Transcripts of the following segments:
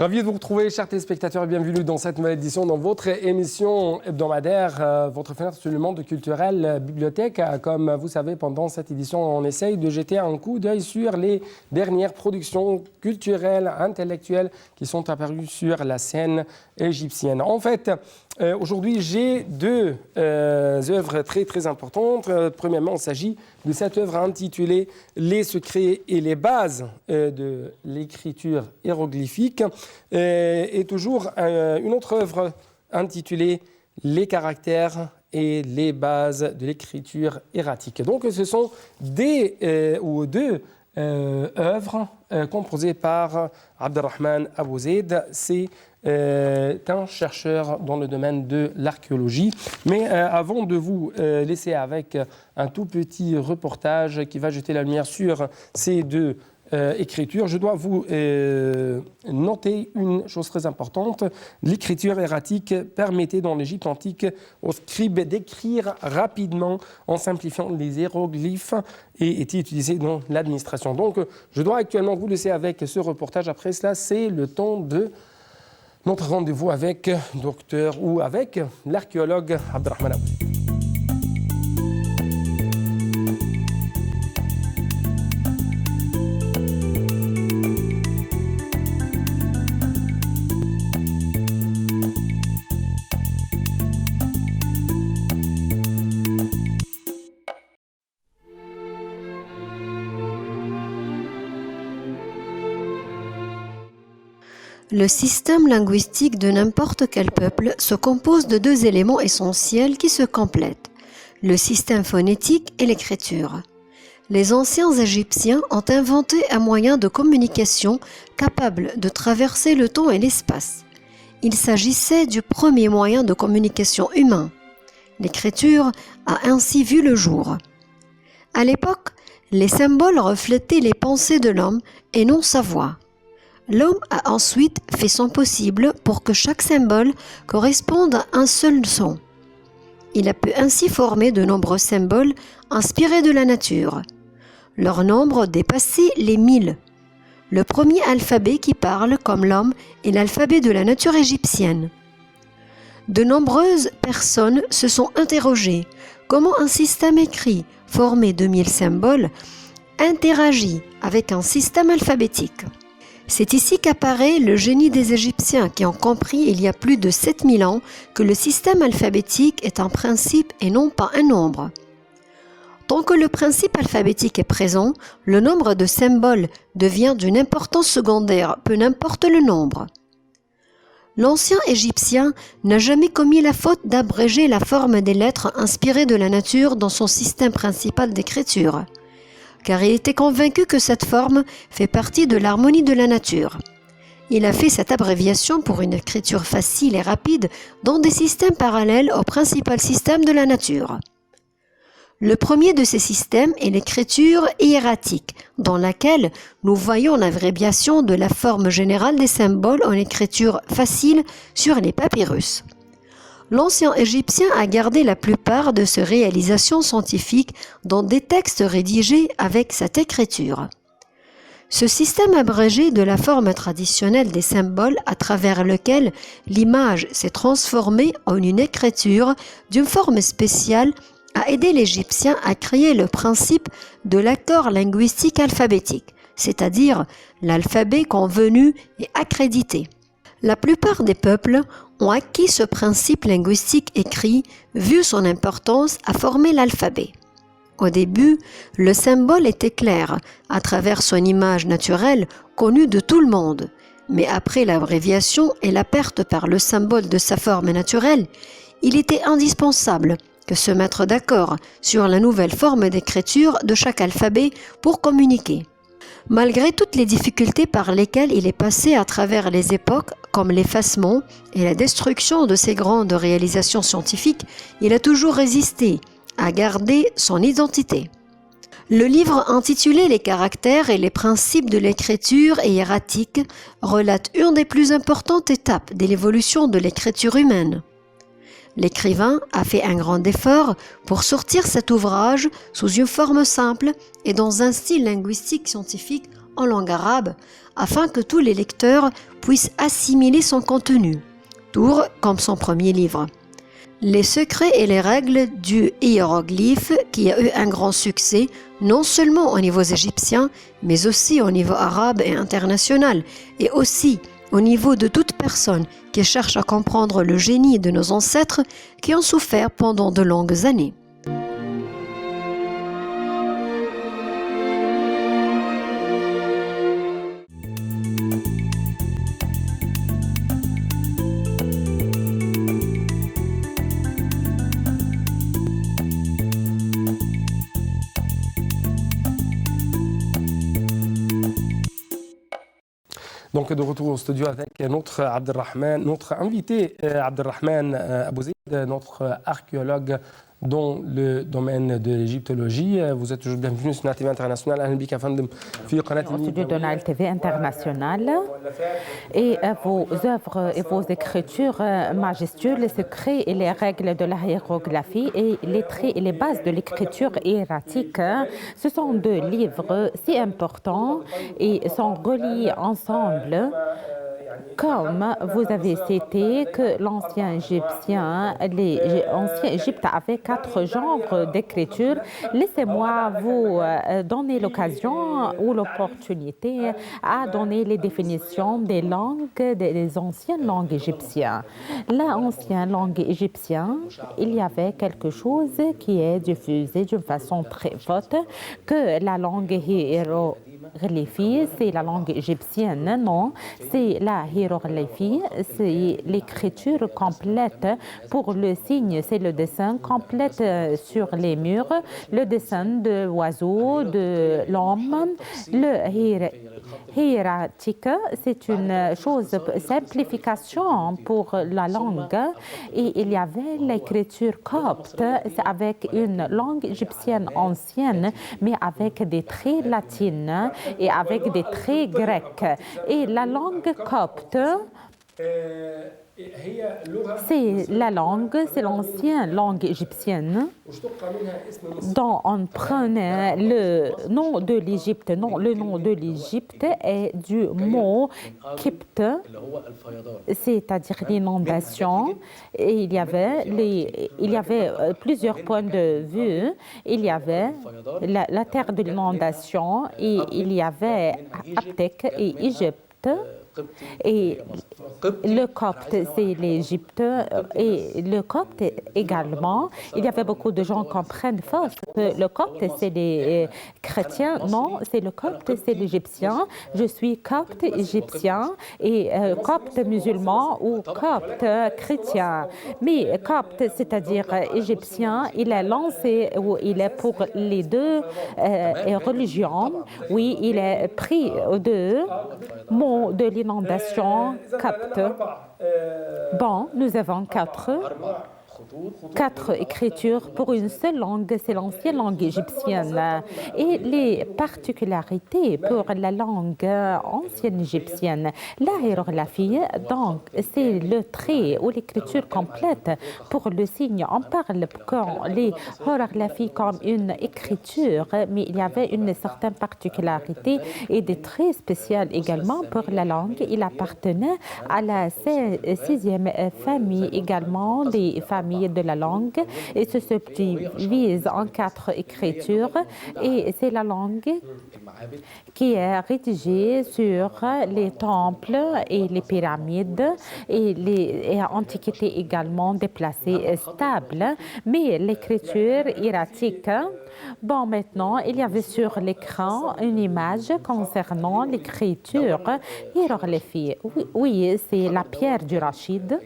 Ravi de vous retrouver, chers téléspectateurs, et bienvenue dans cette nouvelle édition dans votre émission hebdomadaire, votre fenêtre sur le monde culturel bibliothèque. Comme vous savez, pendant cette édition, on essaye de jeter un coup d'œil sur les dernières productions culturelles, intellectuelles qui sont apparues sur la scène égyptienne. En fait, aujourd'hui, j'ai deux œuvres très importantes. Premièrement, il s'agit de cette œuvre intitulée « Les secrets et les bases de l'écriture hiéroglyphique » et toujours une autre œuvre intitulée « Les caractères et les bases de l'écriture hiératique ». Donc, ce sont deux œuvres composées par Abdelrahman Abou Zeid. C'est un chercheur dans le domaine de l'archéologie. Mais avant de vous laisser avec un tout petit reportage qui va jeter la lumière sur ces deux écritures, je dois vous noter une chose très importante. L'écriture hiératique permettait dans l'Égypte antique aux scribes d'écrire rapidement en simplifiant les hiéroglyphes et était utilisée dans l'administration. Donc, je dois actuellement vous laisser avec ce reportage. Après cela, c'est le temps de notre rendez-vous avec l'archéologue Abdelrahman Abou Zeid. Le système linguistique de n'importe quel peuple se compose de deux éléments essentiels qui se complètent, le système phonétique et l'écriture. Les anciens Égyptiens ont inventé un moyen de communication capable de traverser le temps et l'espace. Il s'agissait du premier moyen de communication humain. L'écriture a ainsi vu le jour. À l'époque, les symboles reflétaient les pensées de l'homme et non sa voix. L'homme a ensuite fait son possible pour que chaque symbole corresponde à un seul son. Il a pu ainsi former de nombreux symboles inspirés de la nature. Leur nombre dépassait les 1000. Le premier alphabet qui parle comme l'homme est l'alphabet de la nature égyptienne. De nombreuses personnes se sont interrogées comment un système écrit formé de 1000 symboles interagit avec un système alphabétique. C'est ici qu'apparaît le génie des Égyptiens qui ont compris il y a plus de 7000 ans que le système alphabétique est un principe et non pas un nombre. Tant que le principe alphabétique est présent, le nombre de symboles devient d'une importance secondaire, peu n'importe le nombre. L'ancien Égyptien n'a jamais commis la faute d'abréger la forme des lettres inspirées de la nature dans son système principal d'écriture, car il était convaincu que cette forme fait partie de l'harmonie de la nature. Il a fait cette abréviation pour une écriture facile et rapide dans des systèmes parallèles au principal système de la nature. Le premier de ces systèmes est l'écriture hiératique, dans laquelle nous voyons l'abréviation de la forme générale des symboles en écriture facile sur les papyrus. L'ancien Égyptien a gardé la plupart de ses réalisations scientifiques dans des textes rédigés avec cette écriture. Ce système abrégé de la forme traditionnelle des symboles à travers lequel l'image s'est transformée en une écriture d'une forme spéciale a aidé l'Égyptien à créer le principe de l'accord linguistique alphabétique, c'est-à-dire l'alphabet convenu et accrédité. La plupart des peuples ont acquis ce principe linguistique écrit, vu son importance à former l'alphabet. Au début, le symbole était clair, à travers son image naturelle connue de tout le monde. Mais après l'abréviation et la perte par le symbole de sa forme naturelle, il était indispensable de se mettre d'accord sur la nouvelle forme d'écriture de chaque alphabet pour communiquer. Malgré toutes les difficultés par lesquelles il est passé à travers les époques, comme l'effacement et la destruction de ses grandes réalisations scientifiques, il a toujours résisté à garder son identité. Le livre intitulé « Les caractères et les principes de l'écriture hiératique » relate une des plus importantes étapes de l'évolution de l'écriture humaine. L'écrivain a fait un grand effort pour sortir cet ouvrage sous une forme simple et dans un style linguistique scientifique en langue arabe, afin que tous les lecteurs puisse assimiler son contenu, Tour comme son premier livre. Les secrets et les règles du hiéroglyphe qui a eu un grand succès non seulement au niveau égyptien, mais aussi au niveau arabe et international, et aussi au niveau de toute personne qui cherche à comprendre le génie de nos ancêtres qui ont souffert pendant de longues années. Donc de retour au studio avec notre Abdelrahman, notre invité Abdelrahman Abouzeid, notre archéologue dans le domaine de l'égyptologie. Vous êtes toujours bienvenue sur NAL TV International. أهلا بك يا فندم في قناة studio de NAL TV International. Et vos œuvres et vos écritures majestueuses, les secrets et les règles de la hiérographie et les traits et les bases de l'écriture hiératique, ce sont deux livres si importants et sont reliés ensemble. Comme vous avez cité que l'ancien Égypte avait 4 genres d'écriture, laissez-moi vous donner l'occasion ou l'opportunité à donner les définitions des langues, des anciennes langues égyptiennes. L'ancienne langue égyptienne, il y avait quelque chose qui est diffusé d'une façon très forte, que la langue hiéroglyphique, c'est la langue égyptienne, non, c'est la hiéroglyphie, c'est l'écriture complète pour le signe, c'est le dessin complète sur les murs, le dessin de l'oiseau, de l'homme, le hiératique, c'est une simplification pour la langue et il y avait l'écriture copte avec une langue égyptienne ancienne mais avec des traits latines et avec des traits grecs. Et la langue copte, c'est la langue, c'est l'ancienne langue égyptienne dont on prenait le nom de l'Égypte. Non, le nom de l'Égypte est du mot Kipt, c'est-à-dire l'inondation. Et il y avait plusieurs points de vue. Il y avait la terre de l'inondation et il y avait Aptek et Égypte. Et le copte, c'est l'Égypte et le copte également. Il y avait beaucoup de gens qui comprennent faux que le copte, c'est les chrétiens. Non, c'est le copte, c'est l'égyptien. Je suis copte égyptien et copte musulman ou copte chrétien. Mais copte, c'est-à-dire égyptien, il est lancé ou il est pour les deux religions. Oui, il est pris de mots de l'inondation copte. Bon, nous avons quatre écritures pour une seule langue, c'est l'ancienne langue égyptienne. Et les particularités pour la langue ancienne égyptienne, la hiérographie, donc, c'est le trait ou l'écriture complète pour le signe. On parle quand les hiérographies comme une écriture, mais il y avait une certaine particularité et des traits spéciaux également pour la langue. Il appartenait à la 6e famille également des familles de la langue et se subdivise en 4 écritures et c'est la langue qui est rédigée sur les temples et les pyramides et l'Antiquité également déplacée stable, mais l'écriture hiératique. Bon, maintenant, il y avait sur l'écran une image concernant l'écriture hiéroglyphique. Oui, c'est la pierre du Rachid.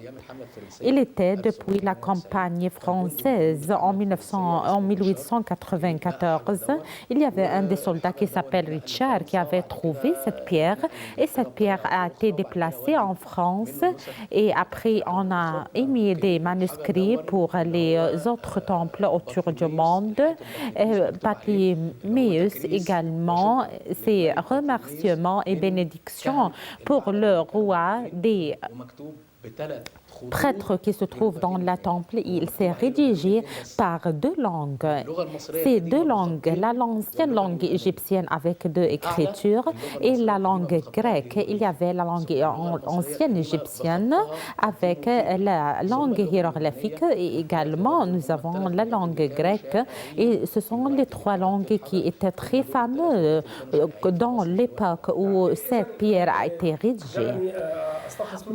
Il était depuis la campagne française en 1894. Il y avait un des soldats qui s'appelle Richard qui avait trouvé cette pierre et cette pierre a été déplacée en France et après on a émis des manuscrits pour les autres temples autour du monde. Bartholoméus également, ses remerciements et bénédictions pour le roi des prêtre qui se trouve dans le temple, il s'est rédigé par deux langues. Ces deux langues, l'ancienne langue égyptienne avec deux écritures et la langue grecque. Il y avait la langue ancienne égyptienne avec la langue hiéroglyphique et également nous avons la langue grecque et ce sont les trois langues qui étaient très fameuses dans l'époque où cette pierre a été rédigée.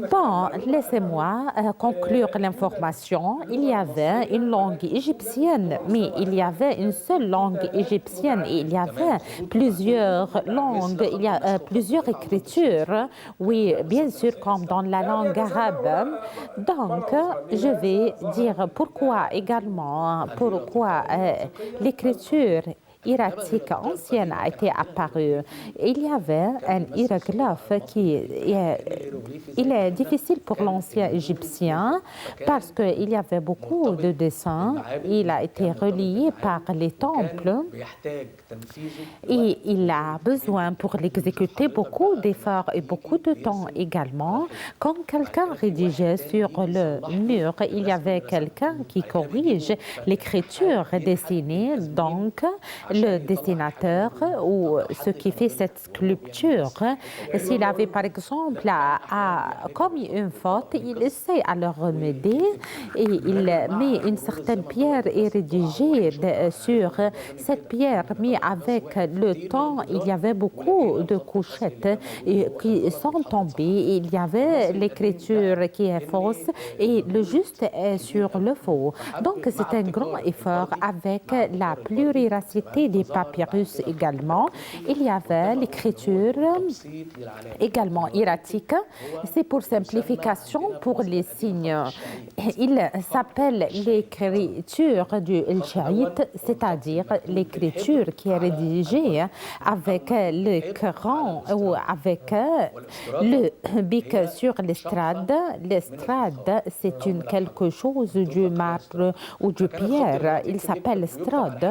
Bon, laissez-moi conclure l'information. Il y avait une langue égyptienne, mais il y avait une seule langue égyptienne et il y avait plusieurs langues, il y a plusieurs écritures. Oui, bien sûr, comme dans la langue arabe. Donc, je vais dire pourquoi également, pourquoi l'écriture hiératique ancienne a été apparue. Il y avait un hiéroglyphe il est difficile pour l'ancien égyptien parce qu'il y avait beaucoup de dessins. Il a été relié par les temples et il a besoin pour l'exécuter beaucoup d'efforts et beaucoup de temps également. Quand quelqu'un rédigeait sur le mur, il y avait quelqu'un qui corrige l'écriture dessinée. Donc, le dessinateur ou ce qui fait cette sculpture, s'il avait par exemple commis une faute, il essaie à le remédier et il met une certaine pierre et rédigée sur cette pierre. Mais avec le temps, il y avait beaucoup de couchettes qui sont tombées. Il y avait l'écriture qui est fausse et le juste est sur le faux. Donc c'est un grand effort avec la pluralité des papyrus également. Il y avait l'écriture également hiératique. C'est pour simplification pour les signes. Il s'appelle l'écriture du Elchaït, c'est-à-dire l'écriture qui est rédigée avec le cran ou avec le bic sur l'estrade. L'estrade, c'est quelque chose du marbre ou du pierre. Il s'appelle strade.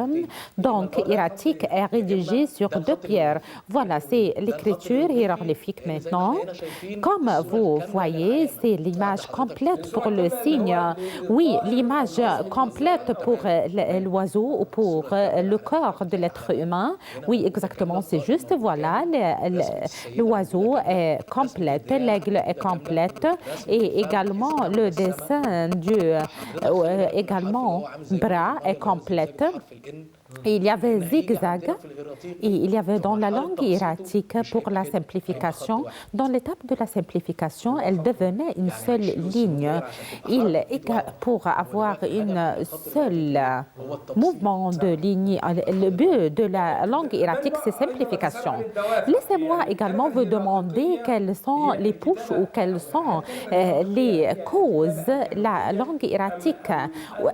Donc, hiératique est rédigé sur deux pierres. Voilà, c'est l'écriture hiéroglyphique maintenant. Comme vous voyez, c'est l'image complète pour le signe. Oui, l'image complète pour l'oiseau ou pour le corps de l'être humain. Oui, exactement, c'est juste, voilà, l'oiseau est complète, l'aigle est complète et également le dessin du également bras est complète. Et il y avait zigzag et il y avait dans la langue hiératique pour la simplification. Dans l'étape de la simplification, elle devenait une seule ligne. Pour avoir une seule mouvement de ligne, le but de la langue hiératique, c'est simplification. Laissez-moi également vous demander quelles sont les pushs ou quelles sont les causes de la langue hiératique.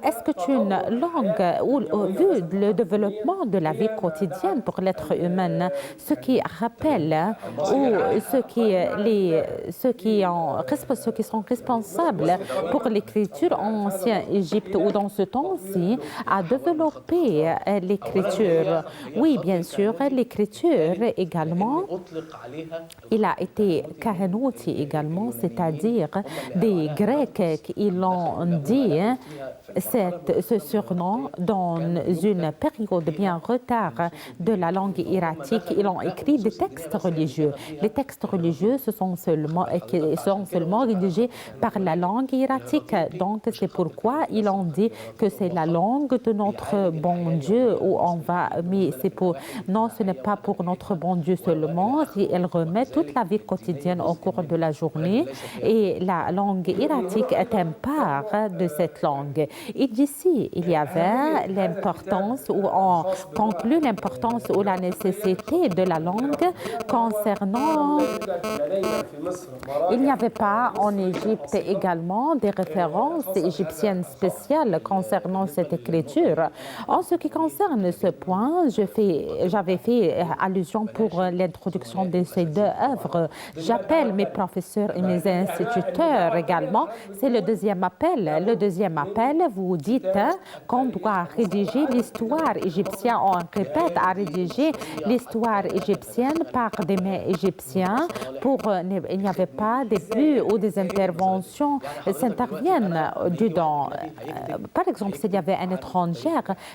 Est-ce que c'est une langue où, vu le développement de la vie quotidienne pour l'être humain, ce qui rappelle ou ceux qui sont responsables pour l'écriture en ancien Égypte ou dans ce temps-ci a développé l'écriture. Oui, bien sûr, l'écriture également, il a été kahanouti également, c'est-à-dire des Grecs qui l'ont dit ce surnom dans une période bien retard de la langue hiératique. Ils ont écrit des textes religieux. Les textes religieux sont seulement rédigés par la langue hiératique. Donc, c'est pourquoi ils ont dit que c'est la langue de notre bon Dieu où on va. Mais non, ce n'est pas pour notre bon Dieu seulement. Elle remet toute la vie quotidienne au cours de la journée. Et la langue hiératique est un part de cette langue. Et d'ici, il y avait l'importance, où on conclut l'importance ou la nécessité de la langue concernant. Il n'y avait pas en Égypte également des références égyptiennes spéciales concernant cette écriture. En ce qui concerne ce point, j'avais fait allusion pour l'introduction de ces deux œuvres. J'appelle mes professeurs et mes instituteurs également. C'est le deuxième appel. Le deuxième appel, vous dites qu'on doit rédiger l'histoire l'histoire égyptienne, on répète, à rédiger l'histoire égyptienne par des mains égyptiens il n'y avait pas des buts ou des interventions s'interviennent dedans. Par exemple, s'il y avait un étranger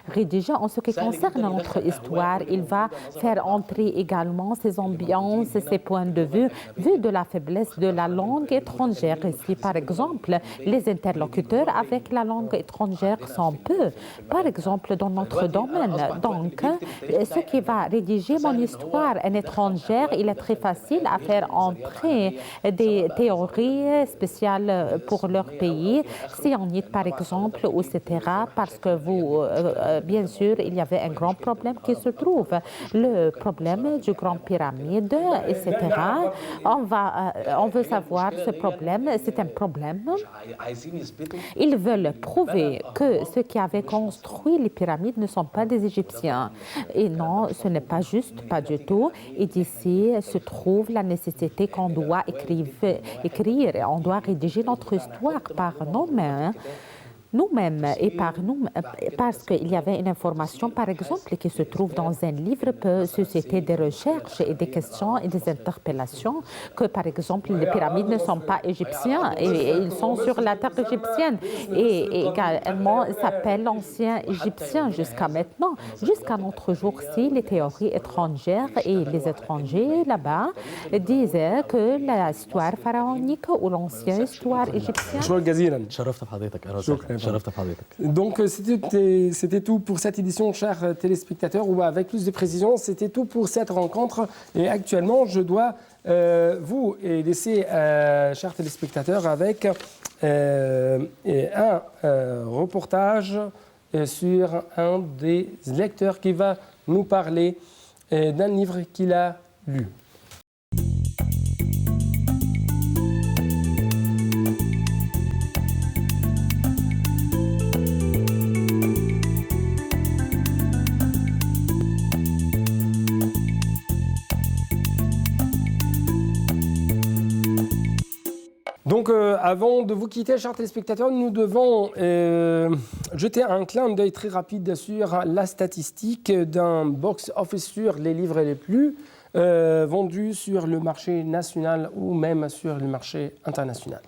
rédigé en ce qui concerne notre histoire, il va faire entrer également ses ambiances, ses points de vue, vu de la faiblesse de la langue étrangère. Ici, par exemple, les interlocuteurs avec la langue étrangère sont peu, par exemple, dans notre domaine. Donc, ce qui va rédiger mon histoire, un étranger, il est très facile à faire entrer des théories spéciales pour leur pays, sionnites par exemple, etc. Parce que bien sûr, il y avait un grand problème qui se trouve, le problème du Grand Pyramide, etc. On veut savoir ce problème, c'est un problème. Ils veulent prouver que ceux qui avaient construit les pyramides ne sont pas des Égyptiens. Et non, ce n'est pas juste, pas du tout. Et d'ici se trouve la nécessité qu'on doit écrire, on doit rédiger notre histoire par nos mains. Nous-mêmes et par nous, parce qu'il y avait une information, par exemple, qui se trouve dans un livre, peut susciter des recherches et des questions et des interpellations, que par exemple, les pyramides ne sont pas égyptiens et ils sont sur la terre égyptienne. Et également, ils s'appellent l'ancien égyptien jusqu'à maintenant. Jusqu'à notre jour-ci, les théories étrangères et les étrangers là-bas disaient que l'histoire pharaonique ou l'ancienne histoire égyptienne. Donc, c'était tout pour cette édition, chers téléspectateurs, ou avec plus de précision, c'était tout pour cette rencontre. Et actuellement, je dois vous laisser, chers téléspectateurs, avec un reportage sur un des lecteurs qui va nous parler d'un livre qu'il a lu. Donc, avant de vous quitter, chers téléspectateurs, nous devons jeter un clin d'œil très rapide sur la statistique d'un box-office sur les livres les plus vendus sur le marché national ou même sur le marché international.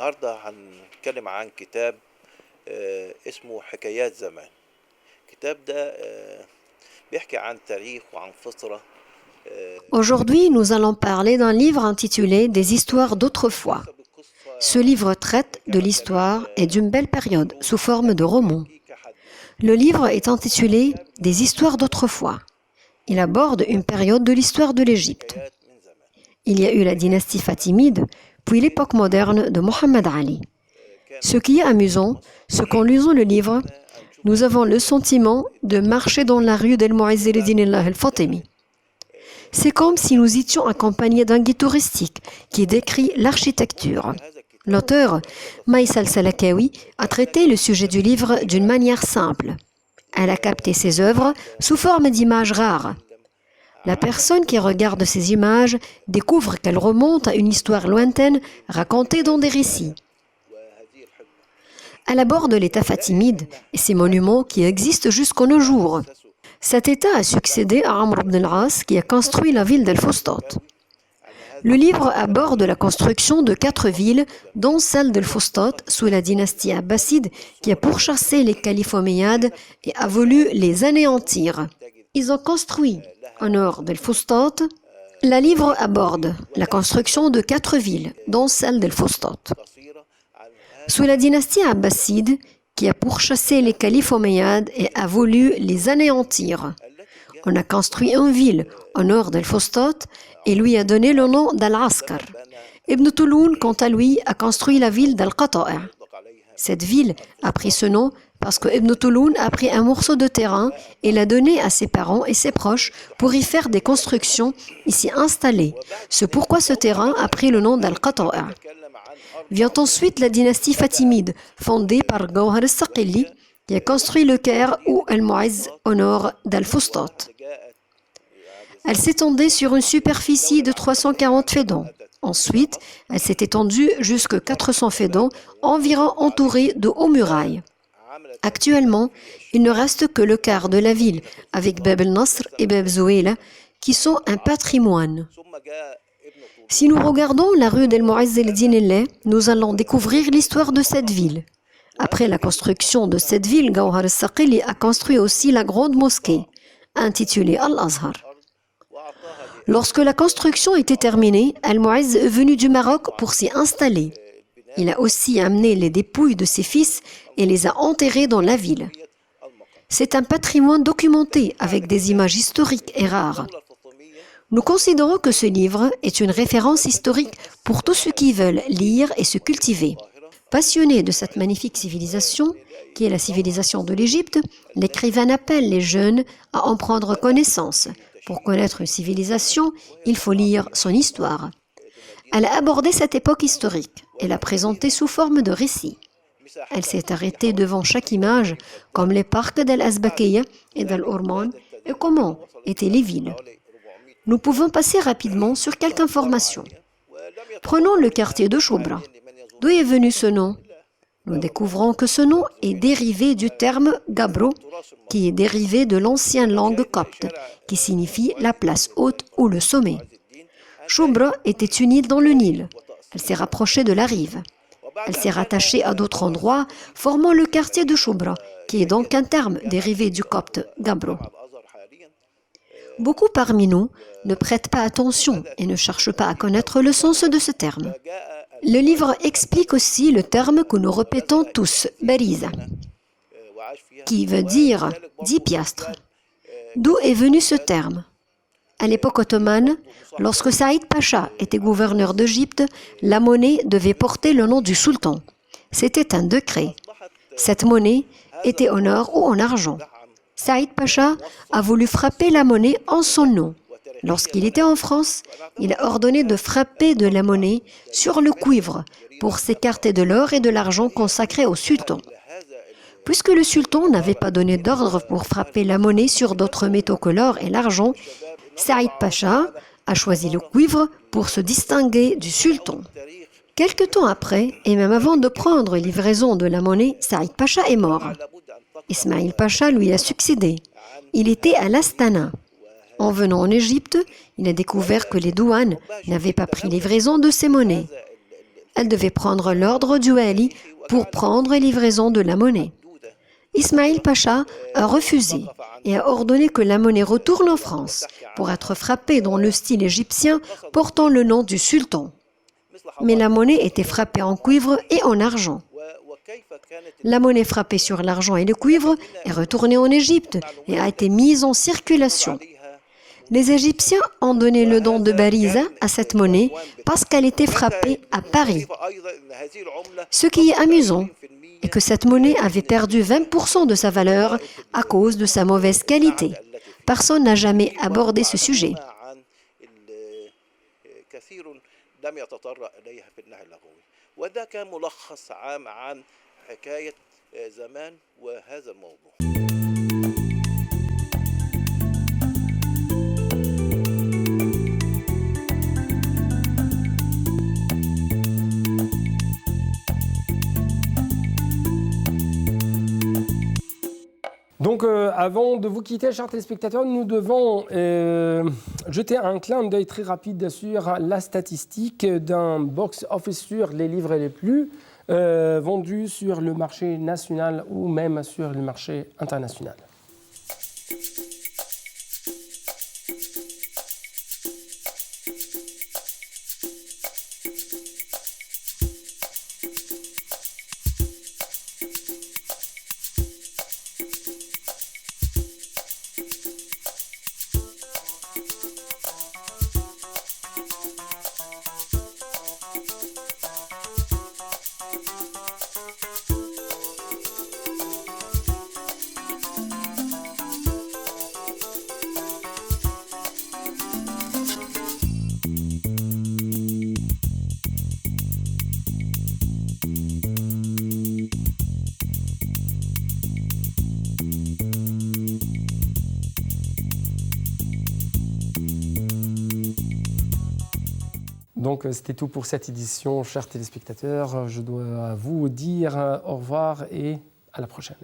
النهارده هنتكلم عن كتاب اسمه حكايات زمان. الكتاب ده بيحكي عن تاريخ وعن فترة. Aujourd'hui, nous allons parler d'un livre intitulé Des histoires d'autrefois. Ce livre traite de l'histoire et d'une belle période sous forme de roman. Le livre est intitulé Des histoires d'autrefois. Il aborde une période de l'histoire de l'Égypte. Il y a eu la dynastie fatimide, puis l'époque moderne de Mohammed Ali. Ce qui est amusant, c'est qu'en lisant le livre, nous avons le sentiment de marcher dans la rue d'El Mu'izz el-Din al-Fatimi. C'est comme si nous étions accompagnés d'un guide touristique qui décrit l'architecture. L'auteur, Maïsal Salakawi, a traité le sujet du livre d'une manière simple. Elle a capté ses œuvres sous forme d'images rares. La personne qui regarde ces images découvre qu'elles remontent à une histoire lointaine racontée dans des récits. Elle aborde l'État fatimide et ses monuments qui existent jusqu'à nos jours. Cet État a succédé à Amr ibn al-As qui a construit la ville d'El-Fustat. Le livre aborde la construction de 4 villes, dont celle d'El-Fustat sous la dynastie abbasside qui a pourchassé les califes omeyyades et a voulu les anéantir. Ils ont construit au nord d'El-Fustat. Le livre aborde la construction de 4 villes, dont celle d'El-Fustat. Sous la dynastie abbasside, qui a pourchassé les califes omeyyades et a voulu les anéantir. On a construit une ville au nord d'El-Fustat et lui a donné le nom d'Al-Askar. Ibn Touloun, quant à lui, a construit la ville d'Al-Qata'a. Cette ville a pris ce nom parce que Ibn Touloun a pris un morceau de terrain et l'a donné à ses parents et ses proches pour y faire des constructions et s'y installer. C'est pourquoi ce terrain a pris le nom d'Al-Qata'a. Vient ensuite la dynastie fatimide, fondée par Gawhar al-Saqili, qui a construit le Caire où Al-Mu'izz au nord d'Al-Fustat. Elle s'étendait sur une superficie de 340 fedans. Ensuite, elle s'est étendue jusqu'à 400 fedans, environ entourée de hauts murailles. Actuellement, il ne reste que le quart de la ville, avec Bab el-Nasr et Bab Zouéla, qui sont un patrimoine. Si nous regardons la rue d'El-Mu'izz el-Din, nous allons découvrir l'histoire de cette ville. Après la construction de cette ville, Gawhar al-Saqili a construit aussi la grande mosquée, intitulée Al-Azhar. Lorsque la construction était terminée, Al-Mu'izz est venu du Maroc pour s'y installer. Il a aussi amené les dépouilles de ses fils et les a enterrés dans la ville. C'est un patrimoine documenté avec des images historiques et rares. Nous considérons que ce livre est une référence historique pour tous ceux qui veulent lire et se cultiver. Passionné de cette magnifique civilisation, qui est la civilisation de l'Égypte, l'écrivain appelle les jeunes à en prendre connaissance. Pour connaître une civilisation, il faut lire son histoire. Elle a abordé cette époque historique et l'a présentée sous forme de récit. Elle s'est arrêtée devant chaque image, comme les parcs d'Al-Azbakiya et d'Al-Urman, et comment étaient les villes. Nous pouvons passer rapidement sur quelques informations. Prenons le quartier de Choubra. D'où est venu ce nom? Nous découvrons que ce nom est dérivé du terme Gabro, qui est dérivé de l'ancienne langue copte, qui signifie la place haute ou le sommet. Choubra était une île dans le Nil. Elle s'est rapprochée de la rive. Elle s'est rattachée à d'autres endroits, formant le quartier de Choubra, qui est donc un terme dérivé du copte Gabro. Beaucoup parmi nous ne prêtent pas attention et ne cherchent pas à connaître le sens de ce terme. Le livre explique aussi le terme que nous répétons tous, bariza, qui veut dire 10 piastres. D'où est venu ce terme? À l'époque ottomane, lorsque Saïd Pacha était gouverneur d'Égypte, la monnaie devait porter le nom du sultan. C'était un décret. Cette monnaie était en or ou en argent. Saïd Pacha a voulu frapper la monnaie en son nom. Lorsqu'il était en France, il a ordonné de frapper de la monnaie sur le cuivre pour s'écarter de l'or et de l'argent consacrés au sultan. Puisque le sultan n'avait pas donné d'ordre pour frapper la monnaie sur d'autres métaux que l'or et l'argent, Saïd Pacha a choisi le cuivre pour se distinguer du sultan. Quelque temps après, et même avant de prendre livraison de la monnaie, Saïd Pacha est mort. Ismaïl Pacha lui a succédé. Il était à l'Astana. En venant en Égypte, il a découvert que les douanes n'avaient pas pris livraison de ces monnaies. Elles devaient prendre l'ordre du wali pour prendre livraison de la monnaie. Ismaïl Pacha a refusé et a ordonné que la monnaie retourne en France pour être frappée dans le style égyptien portant le nom du sultan. Mais la monnaie était frappée en cuivre et en argent. La monnaie frappée sur l'argent et le cuivre est retournée en Égypte et a été mise en circulation. Les Égyptiens ont donné le nom de bariza à cette monnaie parce qu'elle était frappée à Paris. Ce qui est amusant est que cette monnaie avait perdu 20% de sa valeur à cause de sa mauvaise qualité. Personne n'a jamais abordé ce sujet. Donc, avant de vous quitter, chers téléspectateurs, nous devons jeter un clin d'œil très rapide sur la statistique d'un box-office sur les livres les plus vendus sur le marché national ou même sur le marché international. Donc, c'était tout pour cette édition, chers téléspectateurs. Je dois vous dire au revoir et à la prochaine.